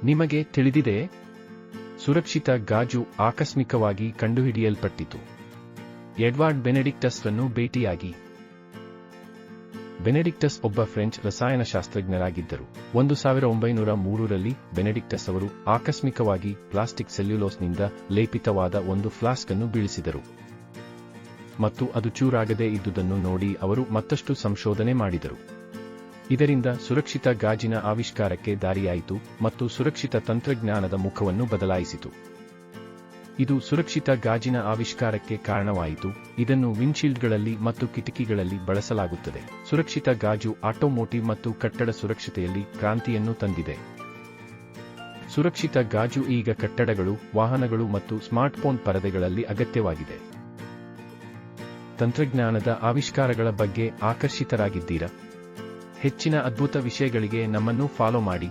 ನಿಮಗೆ ತಿಳಿದಿದೆಯೇ? ಸುರಕ್ಷಿತ ಗಾಜು ಆಕಸ್ಮಿಕವಾಗಿ ಕಂಡುಹಿಡಿಯಲ್ಪಟ್ಟಿತು. ಎಡ್ವರ್ಡ್ ಬೆನೆಡಿಕ್ಟಸ್ ರನ್ನು ಭೇಟಿಯಾಗಿ. ಬೆನೆಡಿಕ್ಟಸ್ ಒಬ್ಬ ಫ್ರೆಂಚ್ ರಸಾಯನಶಾಸ್ತ್ರಜ್ಞರಾಗಿದ್ದರು. 1903 ರಲ್ಲಿ ಬೆನೆಡಿಕ್ಟಸ್ ಅವರು ಆಕಸ್ಮಿಕವಾಗಿ ಪ್ಲಾಸ್ಟಿಕ್ ಸೆಲ್ಯುಲೋಸ್ನಿಂದ ಲೇಪಿತವಾದ ಒಂದು ಫ್ಲಾಸ್ಕ್ ಅನ್ನು ಬೀಳಿಸಿದರು ಮತ್ತು ಅದು ಚೂರಾಗದೇ ಇದ್ದುದನ್ನು ನೋಡಿ ಅವರು ಮತ್ತಷ್ಟು ಸಂಶೋಧನೆ ಮಾಡಿದರು. ಇದರಿಂದ ಸುರಕ್ಷಿತ ಗಾಜಿನ ಆವಿಷ್ಕಾರಕ್ಕೆ ದಾರಿಯಾಯಿತು ಮತ್ತು ಸುರಕ್ಷಿತ ತಂತ್ರಜ್ಞಾನದ ಮುಖವನ್ನು ಬದಲಾಯಿಸಿತು. ಇದು ಸುರಕ್ಷಿತ ಗಾಜಿನ ಆವಿಷ್ಕಾರಕ್ಕೆ ಕಾರಣವಾಯಿತು. ಇದನ್ನು ವಿಂಡ್ಶೀಲ್ಡ್ಗಳಲ್ಲಿ ಮತ್ತು ಕಿಟಕಿಗಳಲ್ಲಿ ಬಳಸಲಾಗುತ್ತದೆ. ಸುರಕ್ಷಿತ ಗಾಜು ಆಟೋಮೋಟಿವ್ ಮತ್ತು ಕಟ್ಟಡ ಸುರಕ್ಷತೆಯಲ್ಲಿ ಕ್ರಾಂತಿಯನ್ನು ತಂದಿದೆ. ಸುರಕ್ಷಿತ ಗಾಜು ಈಗ ಕಟ್ಟಡಗಳು, ವಾಹನಗಳು ಮತ್ತು ಸ್ಮಾರ್ಟ್ಫೋನ್ ಪರದೆಗಳಲ್ಲಿ ಅಗತ್ಯವಾಗಿದೆ. ತಂತ್ರಜ್ಞಾನದ ಆವಿಷ್ಕಾರಗಳ ಬಗ್ಗೆ ಆಕರ್ಷಿತರಾಗಿದ್ದೀರಾ? ಹೆಚ್ಚಿನ ಅದ್ಭುತ ವಿಷಯಗಳಿಗೆ ನಮ್ಮನ್ನು ಫಾಲೋ ಮಾಡಿ.